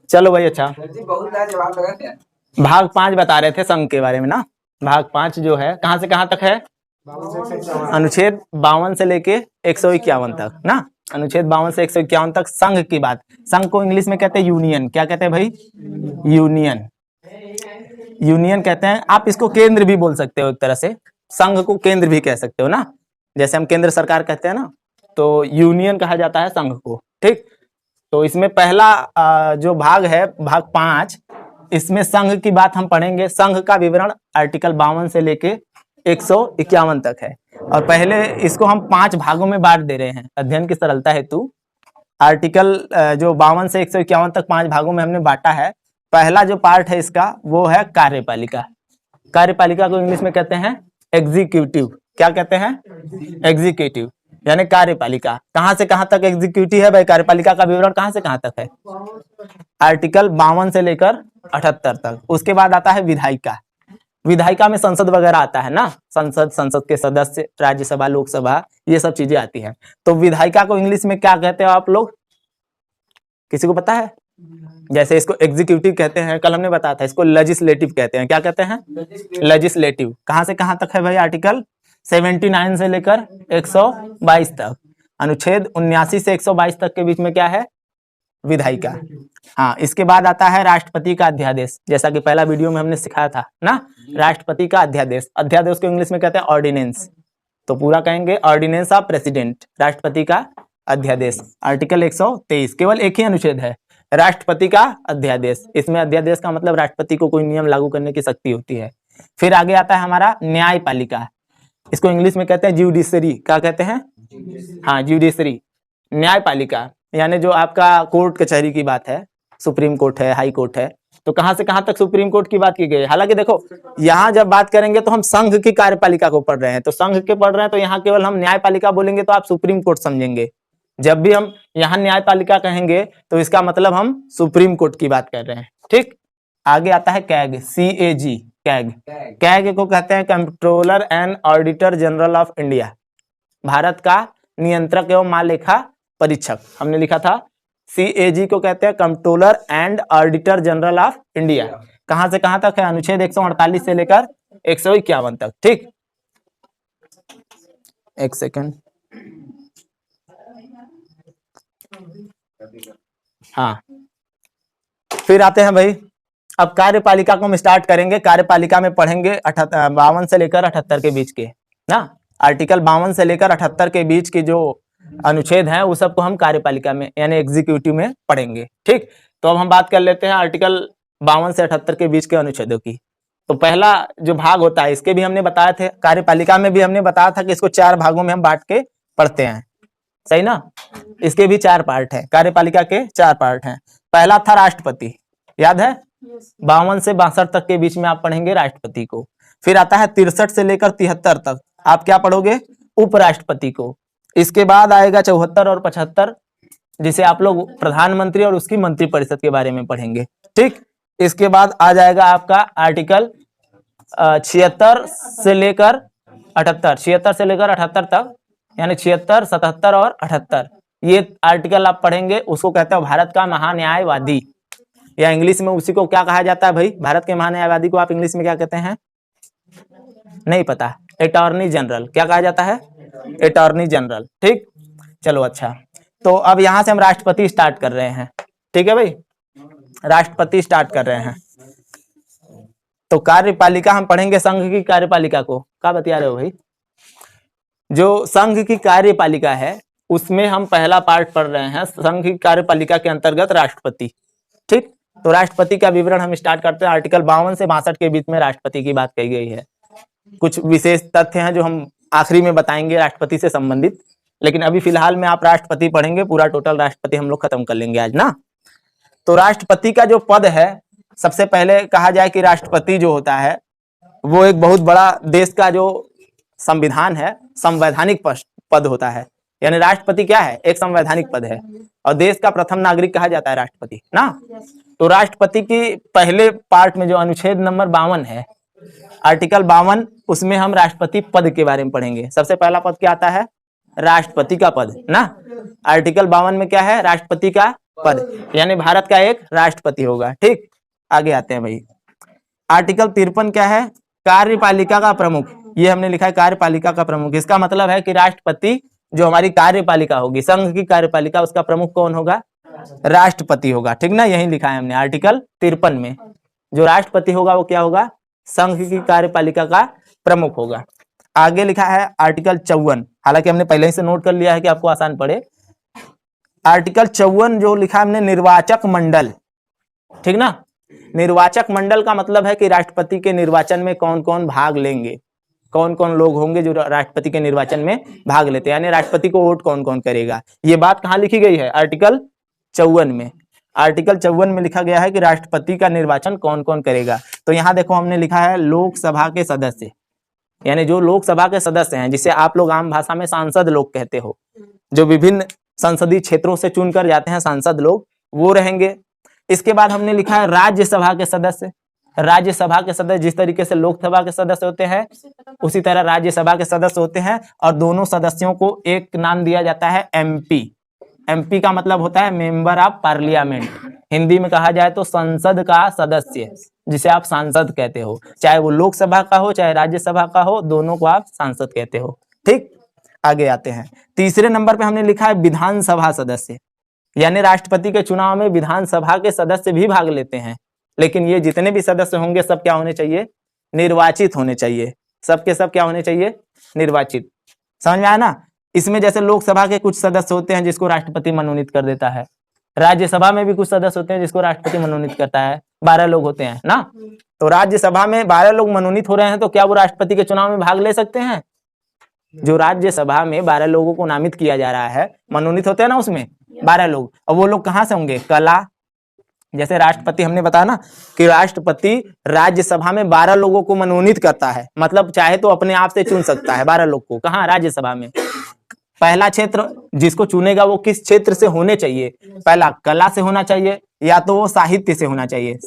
चलो भाई अच्छा, भाग 5 बता रहे थे संघ के बारे में ना। भाग 5 जो है कहां से कहां तक है? अनुच्छेद 52 से लेके 151 तक ना। अनुच्छेद 52 से 151 तक संघ की बात। संघ को इंग्लिश में कहते हैं यूनियन। क्या कहते हैं भाई? यूनियन। यूनियन कहते हैं। आप इसको केंद्र भी बोल सकते हो एक तरह से, संघ को केंद्र भी कह सकते हो ना, जैसे हम केंद्र सरकार कहते हैं ना, तो यूनियन कहा जाता है संघ को। ठीक, तो इसमें पहला जो भाग है, भाग 5, इसमें संघ की बात हम पढ़ेंगे। संघ का विवरण आर्टिकल 52 से लेके 151 तक है। और पहले इसको हम 5 भागों में बांट दे रहे हैं अध्ययन की सरलता हेतु। आर्टिकल जो 52 से 151 तक 5 भागों में हमने बांटा है। पहला जो पार्ट है इसका वो है कार्यपालिका। कार्यपालिका को इंग्लिश में कहते हैं एग्जीक्यूटिव। क्या कहते हैं? एग्जीक्यूटिव, यानी कार्यपालिका। कहां से कहां तक एग्जीक्यूटिव है भाई? कार्यपालिका का विवरण कहां से कहां तक है? आर्टिकल 52 से लेकर 78 तक। उसके बाद आता है विधायिका। विधायिका में संसद वगैरह आता है ना, संसद के सदस्य, राज्यसभा, लोकसभा, ये सब चीजें आती हैं। तो विधायिका को इंग्लिश में क्या कहते हो आप लोग? किसी को पता है? जैसे इसको एग्जीक्यूटिव कहते हैं, कल हमने बताया था। इसको लेजिस्लेटिव कहते हैं। क्या कहते हैं? लेजिस्लेटिव। कहां से कहां तक है भाई? आर्टिकल 79 से लेकर 122 तक। अनुच्छेद 79 से 122 तक के बीच में क्या है? विधायिका। हाँ, इसके बाद आता है राष्ट्रपति का अध्यादेश, जैसा कि पहला वीडियो में हमने सिखाया था ना। राष्ट्रपति का अध्यादेश, अध्यादेश को इंग्लिश में कहते हैं ऑर्डिनेंस। तो पूरा कहेंगे ऑर्डिनेंस ऑफ प्रेसिडेंट, राष्ट्रपति का अध्यादेश। आर्टिकल 123, केवल एक ही अनुच्छेद है, राष्ट्रपति का अध्यादेश। इसमें अध्यादेश का मतलब राष्ट्रपति को कोई नियम लागू करने की शक्ति होती है। फिर आगे आता है हमारा न्यायपालिका। इसको इंग्लिश में कहते हैं ज्यूडिशरी। क्या कहते हैं? हाँ, ज्यूडिशरी, न्यायपालिका, यानी जो आपका कोर्ट कचहरी की बात है, सुप्रीम कोर्ट है, हाई कोर्ट है। तो कहां से कहां तक सुप्रीम कोर्ट की बात की गई है? हालांकि देखो, यहाँ जब बात करेंगे तो हम संघ की कार्यपालिका को पढ़ रहे हैं, तो संघ के पढ़ रहे हैं, तो यहाँ केवल हम न्यायपालिका बोलेंगे तो आप सुप्रीम कोर्ट समझेंगे। जब भी हम यहाँ न्यायपालिका कहेंगे तो इसका मतलब हम सुप्रीम कोर्ट की बात कर रहे हैं। ठीक, आगे आता है कैग, CAG, कैग। कैग को कहते हैं controller and auditor general of India, Bharat का नियंत्रक एवं महालेखा परीक्षक। हमने लिखा था CAG को कहते हैं controller and auditor general of India. कहां से कहां तक है? अनुच्छेद 148 से लेकर 151 तक। ठीक, एक सेकंड। हाँ, फिर आते हैं भाई, अब कार्यपालिका को हम स्टार्ट करेंगे। कार्यपालिका में पढ़ेंगे 52 से लेकर 78 के बीच के ना। आर्टिकल 52 से लेकर 78 के बीच के जो अनुच्छेद हैं वो सबको हम कार्यपालिका में यानी एग्जीक्यूटिव में पढ़ेंगे। ठीक, तो अब हम बात कर लेते हैं आर्टिकल 52 से 78 के बीच के अनुच्छेदों की। तो पहला जो भाग होता है इसके भी हमने बताए थे, कार्यपालिका में भी हमने बताया था कि इसको 4 भागों में हम बांट के पढ़ते हैं, सही ना। इसके भी 4 पार्ट हैं, कार्यपालिका के 4 पार्ट हैं। पहला था राष्ट्रपति, याद है? 52 से 62 तक के बीच में आप पढ़ेंगे राष्ट्रपति को। फिर आता है 63 से लेकर 73 तक, आप क्या पढ़ोगे? उपराष्ट्रपति को। इसके बाद आएगा 74 और 75, जिसे आप लोग प्रधानमंत्री और उसकी मंत्रिपरिषद के बारे में पढ़ेंगे। ठीक, इसके बाद आ जाएगा आपका आर्टिकल 76 से लेकर 78, 76 से लेकर 78 तक, यानी 76, 77 और 78, ये आर्टिकल आप पढ़ेंगे। उसको कहते हैं भारत का महान्यायवादी, या इंग्लिश में उसी को क्या कहा जाता है भाई? भारत के महान्यायवादी को आप इंग्लिश में क्या कहते हैं? नहीं पता? Attorney general. क्या कहा जाता है? Attorney general. ठीक, चलो अच्छा, तो अब यहां से हम राष्ट्रपति स्टार्ट कर रहे हैं। ठीक है भाई, राष्ट्रपति स्टार्ट कर रहे हैं। तो कार्यपालिका हम पढ़ेंगे, संघ की कार्यपालिका को। क्या बता रहे हो भाई? जो संघ की कार्यपालिका है उसमें हम पहला पार्ट पढ़ रहे हैं, संघ की कार्यपालिका के अंतर्गत राष्ट्रपति। ठीक, तो राष्ट्रपति का विवरण हम स्टार्ट करते हैं। आर्टिकल 52 से 62 के बीच में राष्ट्रपति की बात कही गई है। कुछ विशेष तथ्य हैं जो हम आखिरी में बताएंगे राष्ट्रपति से संबंधित, लेकिन अभी फिलहाल में आप राष्ट्रपति पढ़ेंगे, पूरा टोटल राष्ट्रपति हम लोग खत्म कर लेंगे आज ना। तो राष्ट्रपति का जो पद है, सबसे पहले कहा जाए कि राष्ट्रपति जो होता है वो एक बहुत बड़ा देश का जो संविधान है, संवैधानिक पद होता है। यानी राष्ट्रपति क्या है? एक संवैधानिक पद है, और देश का प्रथम नागरिक कहा जाता है राष्ट्रपति ना। तो राष्ट्रपति की पहले पार्ट में जो अनुच्छेद नंबर 52 है, आर्टिकल 52, उसमें हम राष्ट्रपति पद के बारे में पढ़ेंगे। सबसे पहला पद क्या आता है? राष्ट्रपति का पद ना। आर्टिकल 52 में क्या है? राष्ट्रपति का पद, यानी भारत का एक राष्ट्रपति होगा। ठीक, आगे आते हैं भाई। आर्टिकल 53 क्या है? कार्यपालिका का प्रमुख। ये हमने लिखा है कार्यपालिका का प्रमुख। इसका मतलब है कि राष्ट्रपति जो हमारी कार्यपालिका होगी, संघ की कार्यपालिका, उसका प्रमुख कौन होगा? राष्ट्रपति होगा। ठीक ना, यही लिखा है हमने आर्टिकल 53 में। जो राष्ट्रपति होगा वो क्या होगा? संघ की कार्यपालिका का प्रमुख होगा। आगे लिखा है आर्टिकल 54, हालांकि हमने पहले ही से नोट कर लिया है कि आपको आसान पड़े। आर्टिकल 54 जो लिखा हमने, निर्वाचक मंडल। ठीक ना, निर्वाचक मंडल का मतलब है कि राष्ट्रपति के निर्वाचन में कौन कौन भाग लेंगे, कौन कौन लोग होंगे जो राष्ट्रपति के निर्वाचन में भाग लेते हैं, यानी राष्ट्रपति को वोट कौन कौन करेगा। ये बात कहाँ लिखी गई है? आर्टिकल 54 में। आर्टिकल 54 में लिखा गया है कि राष्ट्रपति का निर्वाचन कौन कौन करेगा। तो यहाँ देखो हमने लिखा है लोकसभा के सदस्य, यानी जो लोकसभा के सदस्य हैं, जिसे आप लोग आम भाषा में सांसद लोग कहते हो, जो विभिन्न संसदीय क्षेत्रों से चुनकर जाते हैं सांसद लोग, वो रहेंगे। इसके बाद हमने लिखा है राज्यसभा के सदस्य। राज्यसभा के सदस्य जिस तरीके से लोकसभा के सदस्य होते हैं, उसी तरह राज्यसभा के सदस्य होते हैं, और दोनों सदस्यों को एक नाम दिया जाता है एमपी। एमपी का मतलब होता है मेंबर ऑफ पार्लियामेंट, हिंदी में कहा जाए तो संसद का सदस्य, जिसे आप सांसद कहते हो, चाहे वो लोकसभा का हो चाहे राज्यसभा का हो, दोनों को आप सांसद कहते हो। ठीक, आगे आते हैं। तीसरे नंबर पे हमने लिखा है विधानसभा सदस्य, यानी राष्ट्रपति के चुनाव में विधानसभा के सदस्य भी भाग लेते हैं, लेकिन ये जितने भी सदस्य होंगे सब क्या होने चाहिए? निर्वाचित होने चाहिए। सबके सब क्या होने चाहिए? निर्वाचित। समझ में आया ना? इसमें जैसे लोकसभा के कुछ सदस्य होते हैं जिसको राष्ट्रपति मनोनीत कर देता है, राज्यसभा में भी कुछ सदस्य होते हैं जिसको राष्ट्रपति मनोनीत करता है, 12 लोग होते हैं ना। तो राज्यसभा में 12 लोग मनोनीत हो रहे हैं, तो क्या वो राष्ट्रपति के चुनाव में भाग ले सकते हैं? जो राज्यसभा में 12 लोगों को नामित किया जा रहा है, मनोनीत होते हैं ना उसमें 12 लोग, और वो लोग कहाँ से होंगे? कला, जैसे राष्ट्रपति हमने बताया ना कि राष्ट्रपति राज्यसभा में 12 लोगों को मनोनीत करता है, मतलब चाहे तो अपने आप से चुन सकता है 12 लोग को। कहाँ? राज्यसभा में। पहला क्षेत्र जिसको चुनेगा वो किस क्षेत्र से होने चाहिए? पहला कला से होना चाहिए, या तो वो साहित्य से होना चाहिए,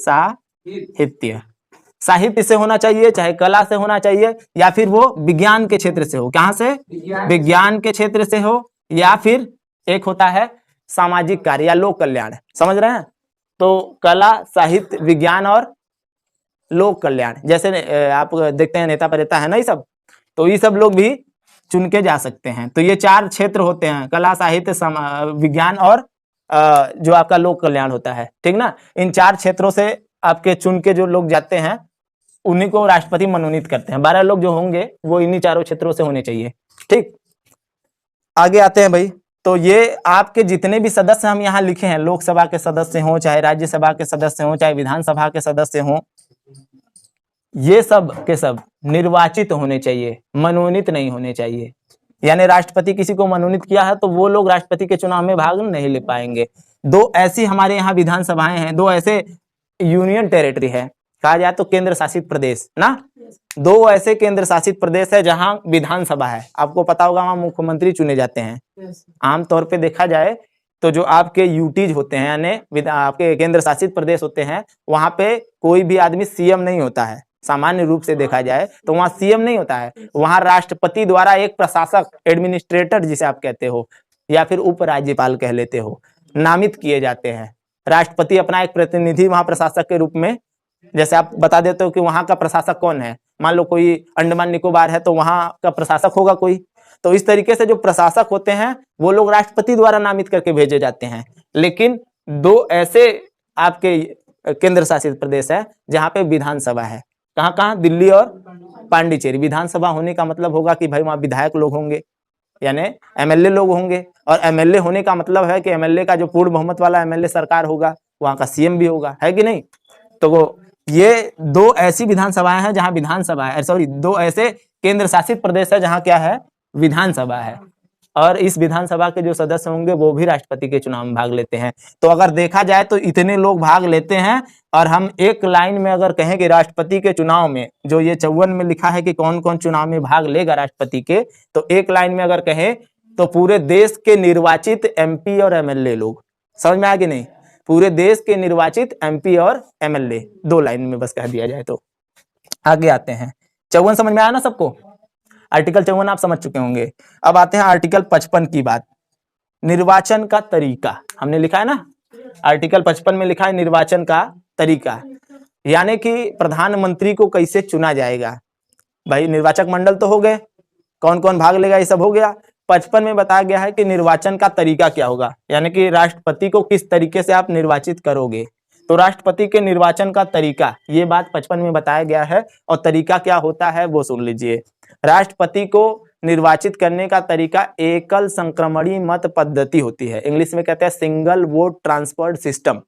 साहित्य से होना चाहिए, चाहे कला से होना चाहिए, या फिर वो विज्ञान के क्षेत्र से हो। कहाँ से? विज्ञान के क्षेत्र से हो, या फिर एक होता है सामाजिक कार्य या लोक कल्याण। समझ रहे हैं? तो कला, साहित्य, विज्ञान और लोक कल्याण, जैसे आप देखते हैं नेता प्रेता है ना, ये सब, तो ये सब लोग भी चुन के जा सकते हैं। तो ये 4 क्षेत्र होते हैं, कला, साहित्य, विज्ञान और जो आपका लोक कल्याण होता है। ठीक ना, इन 4 क्षेत्रों से आपके चुन के जो लोग जाते हैं उन्हीं को राष्ट्रपति मनोनीत करते हैं। 12 लोग जो होंगे वो इन्हीं 4 क्षेत्रों से होने चाहिए। ठीक, आगे आते हैं भाई। तो ये आपके जितने भी सदस्य हम यहाँ लिखे हैं, लोकसभा के सदस्य हों, चाहे राज्यसभा के सदस्य हों, चाहे विधानसभा के सदस्य हों, ये सब के सब निर्वाचित होने चाहिए, मनोनीत नहीं होने चाहिए। यानी राष्ट्रपति किसी को मनोनीत किया है तो वो लोग राष्ट्रपति के चुनाव में भाग नहीं ले पाएंगे। 2 ऐसी हमारे यहाँ विधानसभाएं हैं, 2 ऐसे यूनियन टेरिटरी है, कहा जाए तो केंद्र शासित प्रदेश ना। 2 ऐसे केंद्र शासित प्रदेश है जहां विधानसभा है। आपको पता होगा वहां मुख्यमंत्री चुने जाते हैं। आमतौर पे देखा जाए तो जो आपके यूटीज होते हैं, यानी आपके केंद्र शासित प्रदेश होते हैं, वहां पे कोई भी आदमी सीएम नहीं होता है। सामान्य रूप से देखा जाए तो वहां सीएम नहीं होता है, वहां राष्ट्रपति द्वारा एक प्रशासक, एडमिनिस्ट्रेटर जिसे आप कहते हो, या फिर उपराज्यपाल कह लेते हो, नामित किए जाते हैं। राष्ट्रपति अपना एक प्रतिनिधि वहां प्रशासक के रूप में, जैसे आप बता देते हो कि वहां का प्रशासक कौन है, मान लो कोई अंडमान निकोबार है तो वहां का प्रशासक होगा कोई, तो इस तरीके से जो प्रशासक होते हैं वो लोग राष्ट्रपति द्वारा नामित करके भेजे जाते हैं। लेकिन 2 ऐसे आपके केंद्र शासित प्रदेश है जहां पे विधानसभा है। कहाँ कहाँ? दिल्ली और पांडिचेरी। विधानसभा होने का मतलब होगा कि भाई वहां विधायक लोग होंगे, यानी एमएलए लोग होंगे, और एमएलए होने का मतलब है कि एमएलए का जो पूर्ण बहुमत वाला एमएलए सरकार होगा, वहां का सीएम भी होगा, है कि नहीं। तो वो ये 2 ऐसी विधानसभाएं हैं जहां विधानसभा है, सॉरी 2 ऐसे केंद्र शासित प्रदेश है जहां क्या है? विधानसभा है। और इस विधानसभा के जो सदस्य होंगे वो भी राष्ट्रपति के चुनाव में भाग लेते हैं। तो अगर देखा जाए तो इतने लोग भाग लेते हैं, और हम एक लाइन में अगर कहें कि राष्ट्रपति के चुनाव में, जो ये 54 में लिखा है कि कौन कौन चुनाव में भाग लेगा राष्ट्रपति के, तो एक लाइन में अगर कहें तो पूरे देश के निर्वाचित एमपी और एमएलए लोग। समझ में आया कि नहीं? पूरे देश के निर्वाचित एमपी और एमएलए, 2 लाइन में बस कह दिया जाए तो। आगे आते हैं। 54 समझ में आया ना सबको? आर्टिकल 54 आप समझ चुके होंगे। अब आते हैं आर्टिकल 55 की बात। निर्वाचन का तरीका हमने लिखा है ना, आर्टिकल 55 में लिखा है निर्वाचन का तरीका, यानी कि प्रधानमंत्री को कैसे चुना जाएगा। भाई निर्वाचक मंडल तो हो गए, कौन कौन भाग लेगा ये सब हो गया। 55 में बताया गया है कि निर्वाचन का तरीका क्या होगा, यानी कि राष्ट्रपति को किस तरीके से आप निर्वाचित करोगे। तो राष्ट्रपति के निर्वाचन का तरीका, ये बात 55 में बताया गया है। और तरीका क्या होता है वो सुन लीजिए। राष्ट्रपति को निर्वाचित करने का तरीका एकल संक्रमणी मत पद्धति होती है, इंग्लिश में कहते हैं single vote transfer system.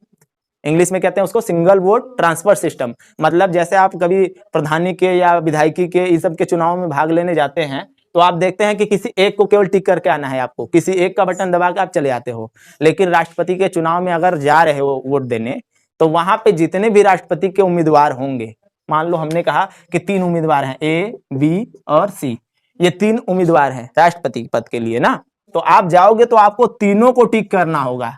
English में कहते हैं उसको सिंगल वोट ट्रांसफर सिस्टम। मतलब जैसे आप कभी प्रधानी के या विधायकी के इस सब के चुनाव में भाग लेने जाते हैं तो आप देखते हैं कि किसी एक को केवल टिक करके आना है, आपको किसी एक का बटन दबा के आप चले आते हो। लेकिन राष्ट्रपति के चुनाव में अगर जा रहे हो वोट देने, तो वहां पे जितने भी राष्ट्रपति के उम्मीदवार होंगे, मान लो हमने कहा कि 3 उम्मीदवार हैं, ए, बी और सी, ये 3 उम्मीदवार हैं राष्ट्रपति पद के लिए ना। तो आप जाओगे तो आपको तीनों को टिक करना होगा,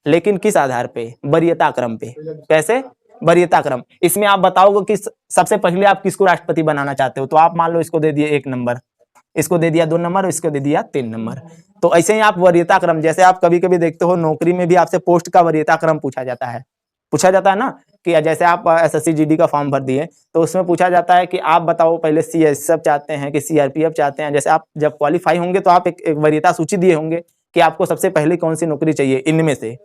लेकिन किस आधार पे? वरीयता क्रम पे। कैसे? वरीयता क्रम। इसमें आप बताओगे कि सबसे पहले आप किसको राष्ट्रपति बनाना चाहते हो, तो आप मान लो इसको दे दिए 1 नंबर, इसको दे दिया 2 नंबर और इसको दे दिया 3 नंबर। तो ऐसे ही आप वरीयता क्रम, जैसे आप कभी कभी देखते हो नौकरी में भी आपसे पोस्ट का वरीयता क्रम पूछा जाता है ना, कि जैसे आप एसएससी जीडी का फॉर्म भर दिए तो उसमें पूछा जाता है कि आप बताओ पहले सीएसएफ चाहते हैं कि सीआरपीएफ चाहते हैं। जैसे आप जब क्वालिफाई होंगे तो आप एक वरीयता सूची दिए होंगे कि आपको सबसे पहले कौन सी नौकरी चाहिए इनमें से।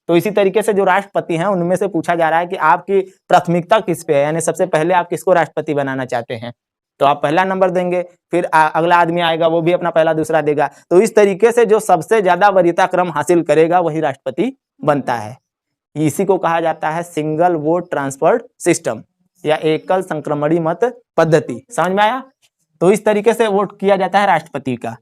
तो इसी तरीके से जो राष्ट्रपति हैं उनमें से पूछा जा रहा है कि आपकी प्राथमिकता किस पे है, यानी सबसे पहले आप किसको राष्ट्रपति बनाना चाहते हैं, तो आप पहला नंबर देंगे। फिर अगला आदमी आएगा वो भी अपना पहला दूसरा देगा। तो इस तरीके से जो सबसे ज्यादा वरीयता क्रम हासिल करेगा वही राष्ट्रपति बनता है। इसी को कहा जाता है सिंगल वोट ट्रांसफर सिस्टम या एकल संक्रमणी मत पद्धति। समझ में आया? तो इस तरीके से वोट किया जाता है राष्ट्रपति का।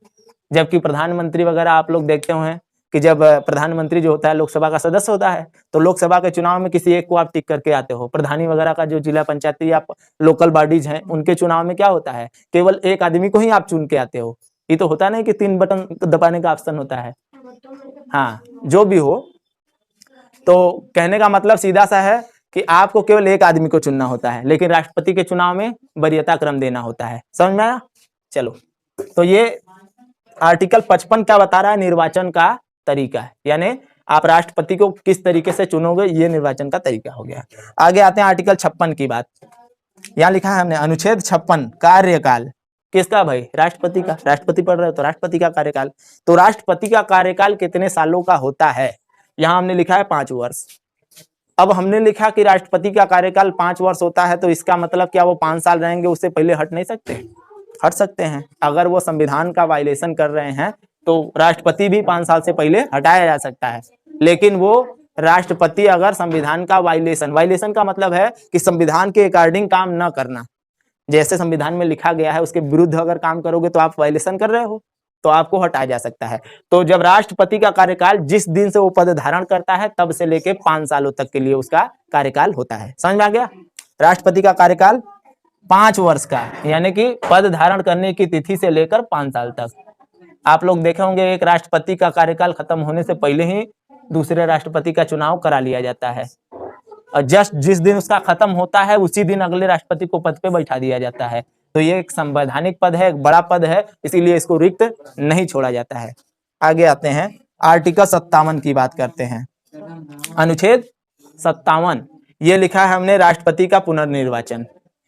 जबकि प्रधानमंत्री वगैरह आप लोग देखते हुए हैं कि जब प्रधानमंत्री जो होता है लोकसभा का सदस्य होता है, तो लोकसभा के चुनाव में किसी एक को आप टिक करके आते हो। प्रधानी वगैरह का जो जिला पंचायती या लोकल बॉडीज हैं उनके चुनाव में क्या होता है, केवल एक आदमी को ही आप चुन के आते हो। ये तो होता नहीं कि 3 बटन दबाने का ऑप्शन होता है। हाँ, जो भी हो, तो कहने का मतलब सीधा सा है कि आपको केवल एक आदमी को चुनना होता है, लेकिन राष्ट्रपति के चुनाव में वरीयता क्रम देना होता है। समझ में आया? चलो, तो ये आर्टिकल 55 क्या बता रहा है? निर्वाचन का तरीका है, यानी आप राष्ट्रपति को किस तरीके से चुनोगे, ये निर्वाचन का तरीका हो गया। आगे आते हैं आर्टिकल 56 की बात। यहाँ लिखा है हमने अनुच्छेद 56 कार्यकाल किसका भाई? राष्ट्रपति का। राष्ट्रपति पढ़ रहे हो तो राष्ट्रपति का कार्यकाल। तो राष्ट्रपति का कार्यकाल कितने सालों का होता है? यहाँ हमने लिखा है 5 वर्ष। अब हमने लिखा कि राष्ट्रपति का कार्यकाल 5 वर्ष होता है, तो इसका मतलब क्या वो 5 साल रहेंगे, उससे पहले हट नहीं सकते? हट सकते हैं। अगर वो संविधान का वायलेशन कर रहे हैं तो राष्ट्रपति भी 5 साल से पहले हटाया जा सकता है। लेकिन वो राष्ट्रपति अगर संविधान का वायलेशन का मतलब है कि संविधान के अकॉर्डिंग काम न करना, जैसे संविधान में लिखा गया है उसके विरुद्ध अगर काम करोगे तो आप वायलेशन कर रहे हो, तो आपको हटाया जा सकता है। तो जब राष्ट्रपति का कार्यकाल जिस दिन से वो पद धारण करता है तब से लेके 5 सालों तक के लिए उसका कार्यकाल होता है। समझ में आ गया? राष्ट्रपति का कार्यकाल 5 वर्ष का, यानी कि पद धारण करने की तिथि से लेकर 5 साल तक। आप लोग देखे होंगे एक राष्ट्रपति का कार्यकाल खत्म होने से पहले ही दूसरे राष्ट्रपति का चुनाव करा लिया जाता है, और जस्ट जिस दिन उसका खत्म होता है उसी दिन अगले राष्ट्रपति को पद पे बैठा दिया जाता है। तो ये एक संवैधानिक पद है, एक बड़ा पद है, इसीलिए इसको रिक्त नहीं छोड़ा जाता है। आगे आते हैं आर्टिकल 57 की बात करते हैं। अनुच्छेद 57 ये लिखा है हमने राष्ट्रपति का पुनर्निर्वाचन,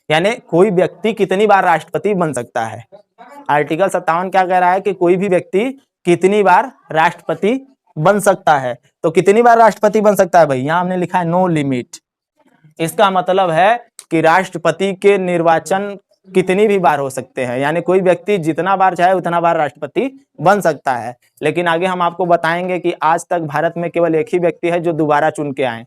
यानी कोई व्यक्ति कितनी बार राष्ट्रपति बन सकता है। आर्टिकल 57 क्या कह रहा है कि कोई भी व्यक्ति कितनी बार राष्ट्रपति बन सकता है। तो कितनी बार राष्ट्रपति बन सकता है भाई? यहाँ हमने लिखा है नो लिमिट। इसका मतलब है कि राष्ट्रपति के निर्वाचन कितनी भी बार हो सकते हैं, यानी कोई व्यक्ति जितना बार चाहे उतना बार राष्ट्रपति बन सकता है। लेकिन आगे हम आपको बताएंगे कि आज तक भारत में केवल एक ही व्यक्ति है जो दोबारा चुन के आए,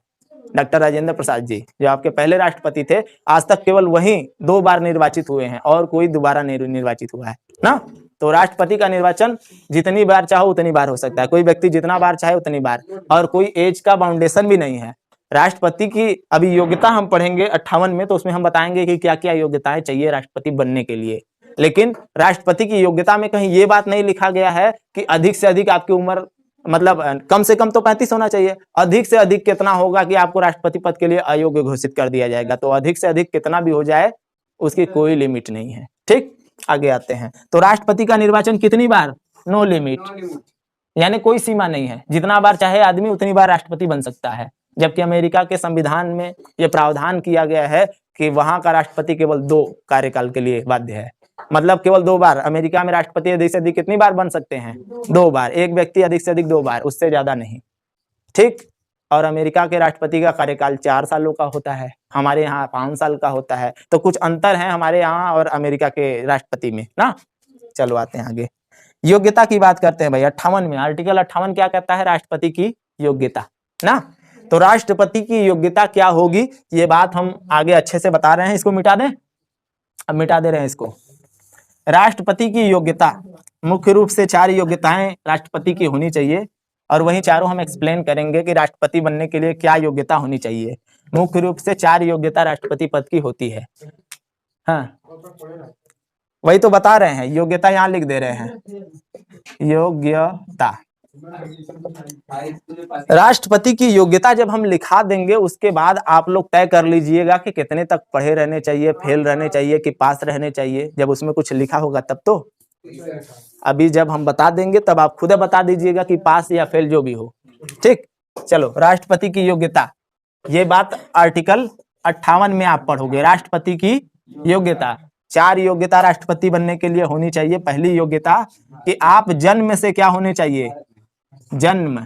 डॉक्टर राजेंद्र प्रसाद जी, जो आपके पहले राष्ट्रपति थे। आज तक केवल वही 2 बार निर्वाचित हुए हैं और कोई दोबारा निर्वाचित हुआ है ना। तो राष्ट्रपति का निर्वाचन जितनी बार चाहो उतनी बार हो सकता है, कोई व्यक्ति जितना बार चाहे उतनी बार, और कोई एज का बाउंडेशन भी नहीं है। राष्ट्रपति की अभी योग्यता हम पढ़ेंगे 58 में, तो उसमें हम बताएंगे कि क्या क्या योग्यताएं चाहिए राष्ट्रपति बनने के लिए। लेकिन राष्ट्रपति की योग्यता में कहीं ये बात नहीं लिखा गया है कि अधिक से अधिक आपकी उम्र, मतलब कम से कम तो 35 होना चाहिए, अधिक से अधिक कितना होगा कि आपको राष्ट्रपति पद के लिए अयोग्य घोषित कर दिया जाएगा। तो अधिक से अधिक कितना भी हो जाए उसकी कोई लिमिट नहीं है। ठीक, आगे आते हैं। तो राष्ट्रपति का निर्वाचन कितनी बार? No limit. यानी कोई सीमा नहीं है, जितना बार चाहे आदमी उतनी बार राष्ट्रपति बन सकता है। जबकि अमेरिका के संविधान में यह प्रावधान किया गया है कि वहां का राष्ट्रपति केवल 2 कार्यकाल के लिए बाध्य है, मतलब केवल 2 बार। अमेरिका में राष्ट्रपति अधिक से अधिक कितनी बार बन सकते हैं? 2 बार। एक व्यक्ति अधिक से अधिक 2 बार, उससे ज्यादा नहीं, ठीक। और अमेरिका के राष्ट्रपति का कार्यकाल 4 सालों का होता है, हमारे यहाँ 5 साल का होता है। तो कुछ अंतर है हमारे यहाँ और अमेरिका के राष्ट्रपति में ना। चलो आते हैं आगे, योग्यता की बात करते हैं भाई। 58 में आर्टिकल 58 क्या कहता है? राष्ट्रपति की योग्यता ना। तो राष्ट्रपति की योग्यता क्या होगी, ये बात हम आगे अच्छे से बता रहे हैं। इसको मिटा दें, अब मिटा दे रहे हैं इसको। राष्ट्रपति की योग्यता मुख्य रूप से 4 योग्यताएं राष्ट्रपति की होनी चाहिए, और वही चारों हम एक्सप्लेन करेंगे कि राष्ट्रपति बनने के लिए क्या योग्यता होनी चाहिए। मुख्य रूप से 4 योग्यता राष्ट्रपति पद की होती है। हाँ, वही तो बता रहे हैं, योग्यता यहाँ लिख दे रहे हैं, योग्यता। राष्ट्रपति की योग्यता जब हम लिखा देंगे, उसके बाद आप लोग तय कर लीजिएगा कि कितने तक पढ़े रहने चाहिए, फेल रहने चाहिए कि पास रहने चाहिए। जब उसमें कुछ लिखा होगा तब तो, अभी जब हम बता देंगे तब आप खुद बता दीजिएगा कि पास या फेल जो भी हो, ठीक। चलो, राष्ट्रपति की योग्यता, ये बात आर्टिकल 58 में आप पढ़ोगे। राष्ट्रपति की योग्यता, 4 योग्यता राष्ट्रपति बनने के लिए होनी चाहिए। पहली योग्यता कि आप जन्म से क्या होने चाहिए? जन्म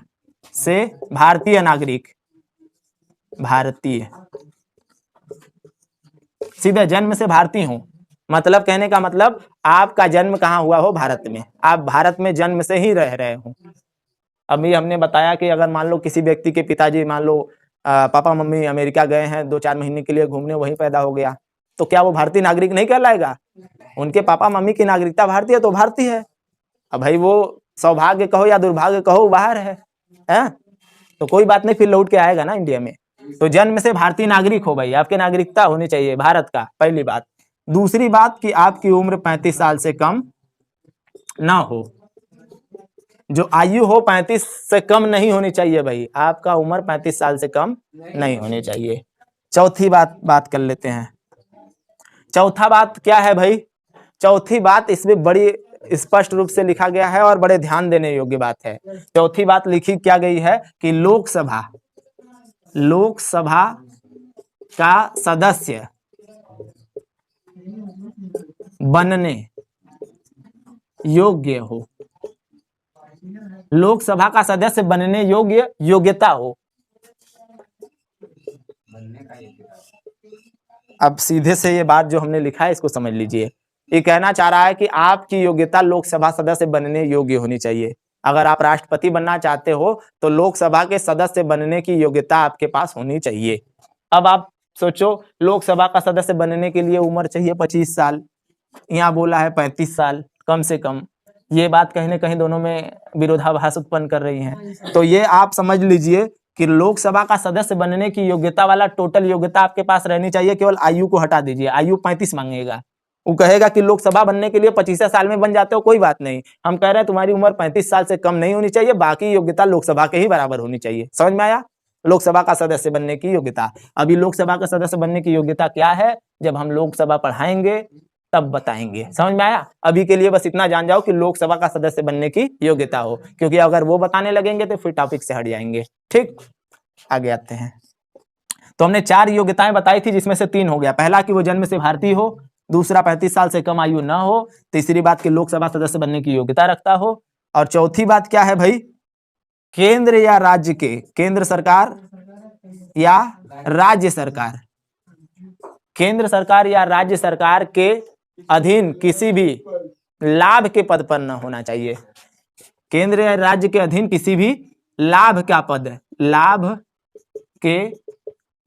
से भारतीय नागरिक, भारतीय, सीधे जन्म से भारतीय हो। मतलब कहने का मतलब आपका जन्म कहाँ हुआ हो? भारत में, आप भारत में जन्म से ही रह रहे हो। अभी हमने बताया कि अगर मान लो किसी व्यक्ति के पिताजी, मान लो पापा मम्मी अमेरिका गए हैं 2-4 महीने के लिए घूमने, वहीं पैदा हो गया, तो क्या वो भारतीय नागरिक नहीं कहलाएगा? उनके पापा मम्मी की नागरिकता भारतीय है तो भारतीय है। अब भाई वो सौभाग्य कहो या दुर्भाग्य कहो, बाहर है, तो कोई बात नहीं, फिर लौट के आएगा ना इंडिया में। तो जन्म से भारतीय नागरिक हो भाई, आपकी नागरिकता होनी चाहिए भारत का, पहली बात। दूसरी बात कि आपकी उम्र 35 साल से कम ना हो। जो आयु हो 35 से कम नहीं होनी चाहिए भाई, आपका उम्र 35 साल से कम नहीं होनी चाहिए। चौथी बात कर लेते हैं। चौथा बात क्या है भाई? चौथी बात इसमें बड़ी स्पष्ट रूप से लिखा गया है और बड़े ध्यान देने योग्य बात है। चौथी बात लिखी क्या गई है कि लोकसभा का सदस्य बनने योग्य हो, लोकसभा का सदस्य बनने योग्य योग्यता हो। अब सीधे से ये बात जो हमने लिखा है इसको समझ लीजिए। ये कहना चाह रहा है कि आपकी योग्यता लोकसभा सदस्य बनने योग्य होनी चाहिए। अगर आप राष्ट्रपति बनना चाहते हो तो लोकसभा के सदस्य बनने की योग्यता आपके पास होनी चाहिए। अब आप सोचो, लोकसभा का सदस्य बनने के लिए उम्र चाहिए 25 साल, यहाँ बोला है 35 साल कम से कम। ये बात कहीं ना कहीं दोनों में विरोधाभास उत्पन्न कर रही है। तो ये आप समझ लीजिए कि लोकसभा का सदस्य बनने की योग्यता वाला टोटल योग्यता आपके पास रहनी चाहिए। केवल आयु को हटा दीजिए, आयु 35 मांगेगा, वो कहेगा कि लोकसभा बनने के लिए 25 साल में बन जाते हो, कोई बात नहीं। हम कह रहे हैं तुम्हारी उम्र 35 साल से कम नहीं होनी चाहिए, बाकी योग्यता लोकसभा के ही बराबर होनी चाहिए। समझ में आया? लोकसभा का सदस्य बनने की योग्यता। अभी लोकसभा का सदस्य बनने की योग्यता क्या है, जब हम लोकसभा पढ़ाएंगे तब बताएंगे। समझ में आया? अभी के लिए बस इतना जान जाओ कि लोकसभा का सदस्य बनने की योग्यता हो, क्योंकि अगर वो बताने लगेंगे तो फिर टॉपिक से हट जाएंगे। ठीक, आगे आते हैं। तो हमने 4 योग्यताएं बताई थी, जिसमें से 3 हो गया। पहला कि वो जन्म से भारतीय हो, दूसरा 35 साल से कम आयु ना हो, तीसरी बात कि लोकसभा सदस्य बनने की योग्यता रखता हो, और चौथी बात क्या है भाई? केंद्र या राज्य के, केंद्र सरकार या राज्य सरकार, केंद्र सरकार या राज्य सरकार के अधीन किसी भी लाभ के पद पर न होना चाहिए। केंद्र या राज्य के अधीन किसी भी लाभ का पद, लाभ के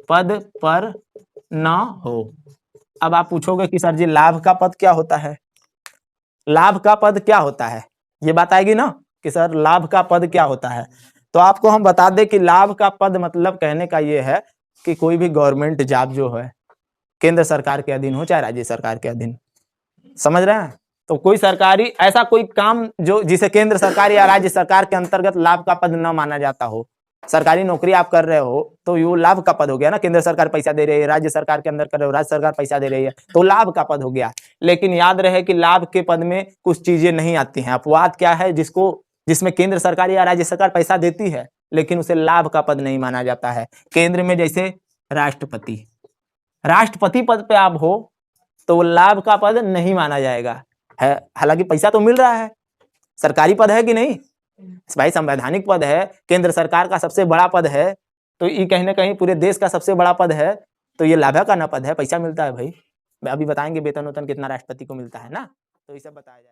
पद पर न हो। अब आप पूछोगे कि सर जी लाभ का पद क्या होता है? लाभ का पद क्या होता है ये बात आएगी ना कि सर लाभ का पद क्या होता है। तो आपको हम बता दें कि लाभ का पद मतलब कहने का ये है कि कोई भी गवर्नमेंट जॉब जो है केंद्र सरकार के अधीन हो चाहे राज्य सरकार के अधीन, समझ रहे हैं? तो कोई सरकारी ऐसा कोई काम जो जिसे केंद्र सरकार या राज्य सरकार के अंतर्गत लाभ का पद न माना जाता हो। सरकारी नौकरी आप कर रहे हो तो ये लाभ का पद हो गया ना, केंद्र सरकार पैसा दे रही है, राज्य सरकार के अंदर कर रहे हो, राज्य सरकार पैसा दे रही है, तो लाभ का पद हो गया। लेकिन याद रहे कि लाभ के पद में कुछ चीजें नहीं आती हैं। अपवाद क्या है जिसको जिसमें केंद्र सरकार या राज्य सरकार पैसा देती है, लेकिन उसे लाभ का पद नहीं माना जाता है। केंद्र में जैसे राष्ट्रपति, राष्ट्रपति पद पे आप हो तो वो लाभ का पद नहीं माना जाएगा है, हालांकि पैसा तो मिल रहा है, सरकारी पद है कि नहीं भाई, संवैधानिक पद है, केंद्र सरकार का सबसे बड़ा पद है, तो ये कहीं ना कहीं पूरे देश का सबसे बड़ा पद है, तो ये लाभ का ना पद है, पैसा मिलता है भाई। अभी बताएंगे वेतन वेतन कितना राष्ट्रपति को मिलता है ना, तो ये सब बताया जाए।